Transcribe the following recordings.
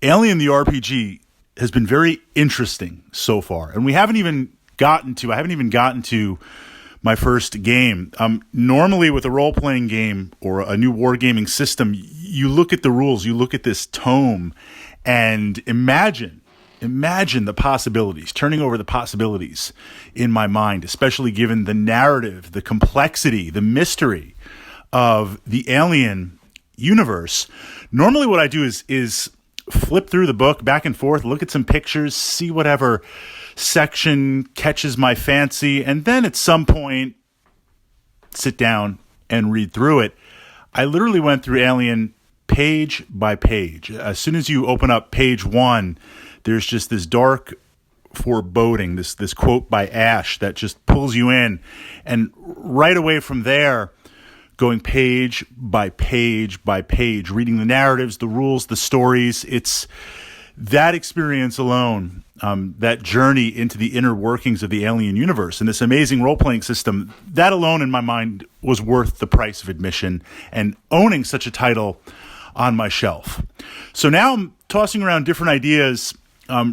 Alien the RPG has been very interesting so far, and I haven't even gotten to my first game. Normally with a role-playing game or a new wargaming system, you look at the rules, you look at this tome, and imagine the possibilities, turning over the possibilities in my mind, especially given the narrative, the complexity, the mystery of the Alien universe. Normally what I do is flip through the book back and forth, look at some pictures, see whatever section catches my fancy, and then at some point sit down and read through it. I literally went through Alien page by page. As soon as you open up page 1, there's just this dark foreboding, this quote by Ash that just pulls you in. And right away from there, going page by page by page, reading the narratives, the rules, the stories, it's that experience alone, that journey into the inner workings of the Alien universe and this amazing role-playing system, that alone in my mind was worth the price of admission and owning such a title on my shelf. So now I'm tossing around different ideas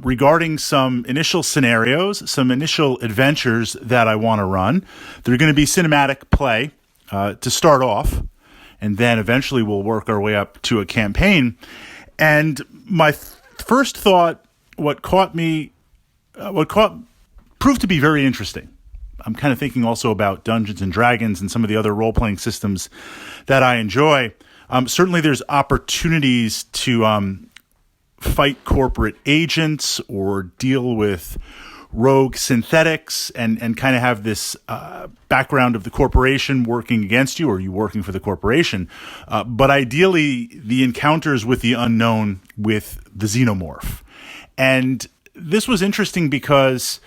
regarding some initial scenarios, some initial adventures that I want to run. They're going to be cinematic play to start off, and then eventually we'll work our way up to a campaign. And my first thought, what proved to be very interesting. I'm kind of thinking also about Dungeons and Dragons and some of the other role-playing systems that I enjoy. Certainly there's opportunities to fight corporate agents or deal with rogue synthetics and kind of have this background of the corporation working against you or you working for the corporation. But ideally, the encounters with the unknown with the xenomorph. And this was interesting because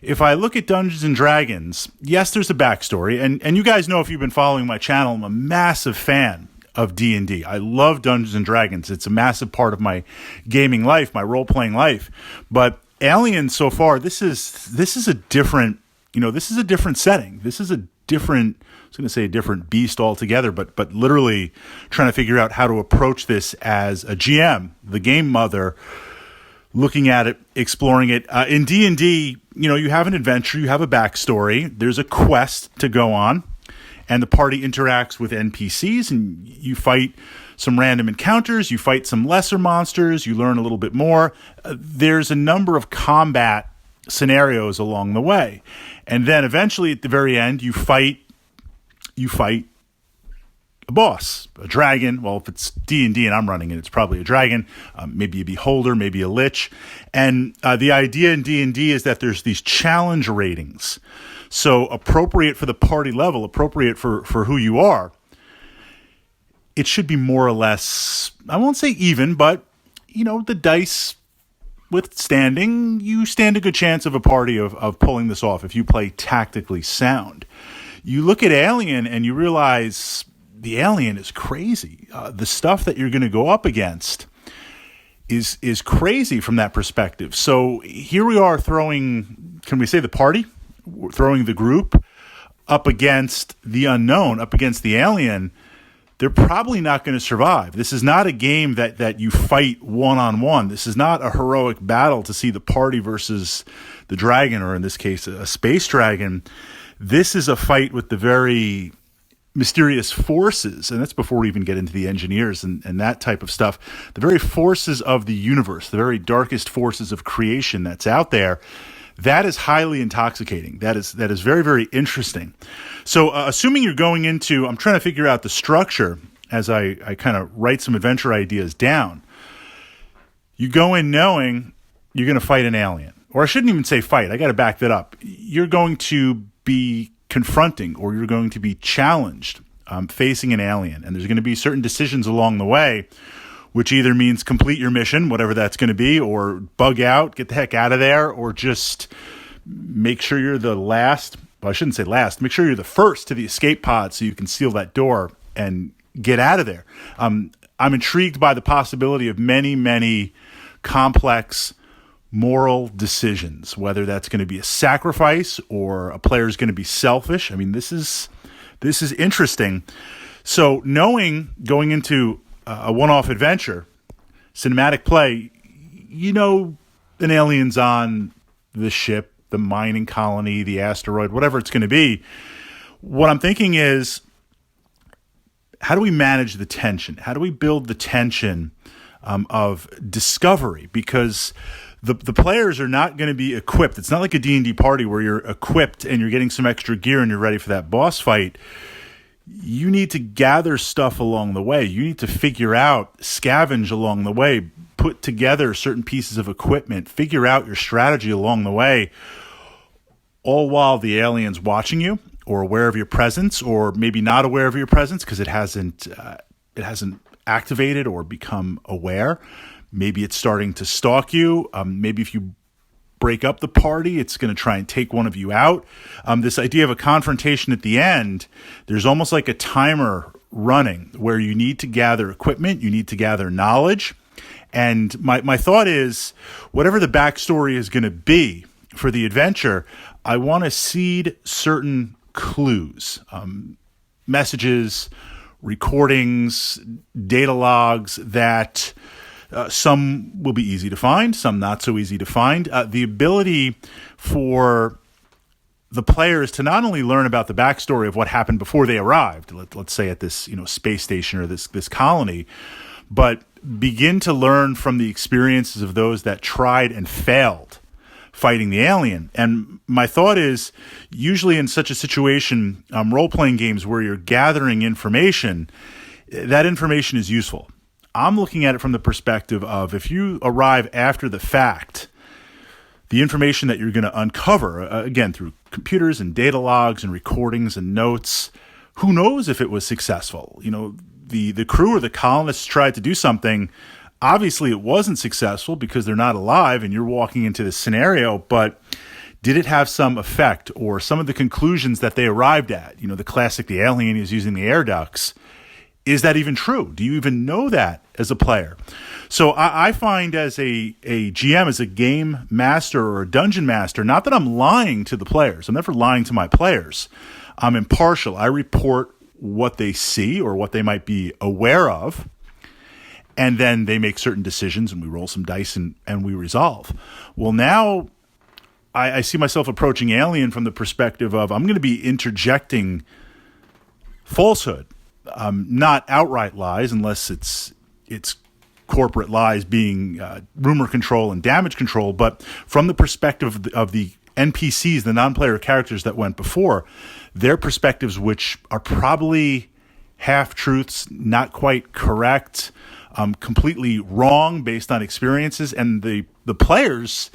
if I look at Dungeons and Dragons, yes, there's a backstory. And you guys know, if you've been following my channel, I'm a massive fan of D&D. I love Dungeons and Dragons. It's a massive part of my gaming life, my role-playing life. But Alien so far, this is a different, this is a different setting. This is a different, I was going to say a different beast altogether, but literally trying to figure out how to approach this as a GM, the game mother, looking at it, exploring it. In D&D, you have an adventure, you have a backstory, there's a quest to go on, and the party interacts with NPCs, and you fight some random encounters, you fight some lesser monsters, you learn a little bit more. There's a number of combat scenarios along the way. And then eventually at the very end, you fight a boss, a dragon. Well, if it's D&D and I'm running it, it's probably a dragon, maybe a beholder, maybe a lich. And the idea in D&D is that there's these challenge ratings. So appropriate for the party level, appropriate for who you are. It should be more or less, I won't say even, but, the dice withstanding, you stand a good chance of a party of pulling this off if you play tactically sound. You look at Alien and you realize the alien is crazy. The stuff that you're going to go up against is crazy from that perspective. So here we are throwing, can we say the party? We're throwing the group up against the unknown, up against the alien. They're probably not going to survive. This is not a game that you fight one-on-one. This is not a heroic battle to see the party versus the dragon, or in this case, a space dragon. This is a fight with the very mysterious forces, and that's before we even get into the engineers and that type of stuff. The very forces of the universe, the very darkest forces of creation that's out there. That is highly intoxicating. That is very, very interesting. So assuming you're going into, I'm trying to figure out the structure as I kind of write some adventure ideas down. You go in knowing you're going to fight an alien. Or I shouldn't even say fight. I got to back that up. You're going to be confronting, or you're going to be challenged facing an alien. And there's going to be certain decisions along the way, which either means complete your mission, whatever that's going to be, or bug out, get the heck out of there, or just make sure you're the last. Well, I shouldn't say last. Make sure you're the first to the escape pod so you can seal that door and get out of there. I'm intrigued by the possibility of many, many complex moral decisions, whether that's going to be a sacrifice or a player is going to be selfish. I mean, this is interesting. So knowing going into a one-off adventure, cinematic play, an alien's on the ship, the mining colony, the asteroid, whatever it's going to be. What I'm thinking is, how do we manage the tension? How do we build the tension of discovery? Because the players are not going to be equipped. It's not like a D&D party where you're equipped and you're getting some extra gear and you're ready for that boss fight. You need to gather stuff along the way. You need to figure out, scavenge along the way, put together certain pieces of equipment, figure out your strategy along the way, all while the alien's watching you or aware of your presence, or maybe not aware of your presence because it hasn't activated or become aware. Maybe it's starting to stalk you. Maybe if you break up the party, it's going to try and take one of you out. This idea of a confrontation at the end, there's almost like a timer running where you need to gather equipment, you need to gather knowledge. And my thought is, whatever the backstory is going to be for the adventure, I want to seed certain clues, messages, recordings, data logs that some will be easy to find, some not so easy to find. The ability for the players to not only learn about the backstory of what happened before they arrived, let's say at this space station or this colony, but begin to learn from the experiences of those that tried and failed fighting the alien. And my thought is, usually in such a situation, role-playing games where you're gathering information, that information is useful. I'm looking at it from the perspective of, if you arrive after the fact, the information that you're going to uncover, again, through computers and data logs and recordings and notes, who knows if it was successful? The crew or the colonists tried to do something. Obviously, it wasn't successful because they're not alive and you're walking into this scenario, but did it have some effect, or some of the conclusions that they arrived at? The classic, the alien is using the air ducts. Is that even true? Do you even know that as a player? So I find, as a GM, as a game master or a dungeon master, not that I'm lying to the players. I'm never lying to my players. I'm impartial. I report what they see or what they might be aware of, and then they make certain decisions and we roll some dice and we resolve. Well, now I see myself approaching Alien from the perspective of, I'm going to be interjecting falsehood, not outright lies, unless it's corporate lies being rumor control and damage control, but from the perspective of the NPCs, the non-player characters that went before, their perspectives, which are probably half-truths, not quite correct, completely wrong based on experiences, and the players,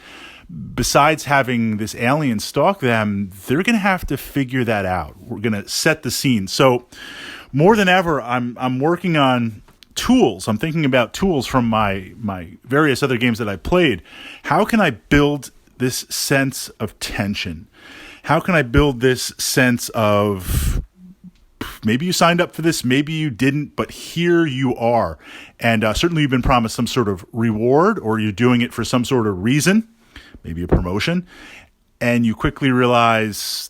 besides having this alien stalk them, they're going to have to figure that out. We're going to set the scene. So more than ever, I'm working on tools. I'm thinking about tools from my various other games that I played. How can I build this sense of tension? How can I build this sense of, maybe you signed up for this, maybe you didn't, but here you are. And certainly you've been promised some sort of reward, or you're doing it for some sort of reason, maybe a promotion, and you quickly realize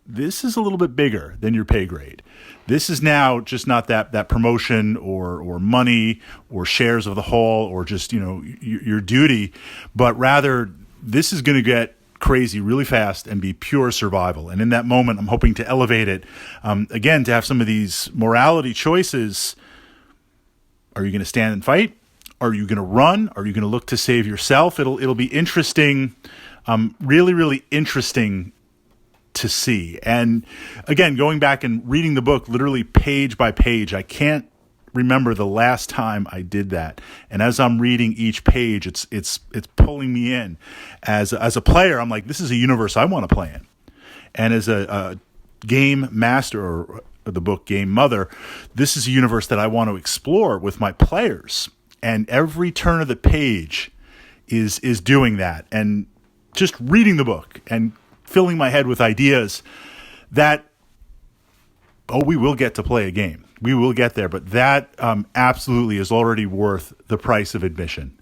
this is a little bit bigger than your pay grade. This is now just not that promotion or money or shares of the whole or just, your duty, but rather this is going to get crazy really fast and be pure survival. And in that moment, I'm hoping to elevate it, again, to have some of these morality choices. Are you going to stand and fight? Are you going to run? Are you going to look to save yourself? It'll be interesting, really, really interesting to see. And again, going back and reading the book literally page by page, I can't remember the last time I did that. And as I'm reading each page, it's pulling me in. As a player, I'm like, this is a universe I want to play in. And as a game master, or the book Game Mother, this is a universe that I want to explore with my players. And every turn of the page is doing that. And just reading the book and filling my head with ideas that, we will get to play a game. We will get there, but that absolutely is already worth the price of admission.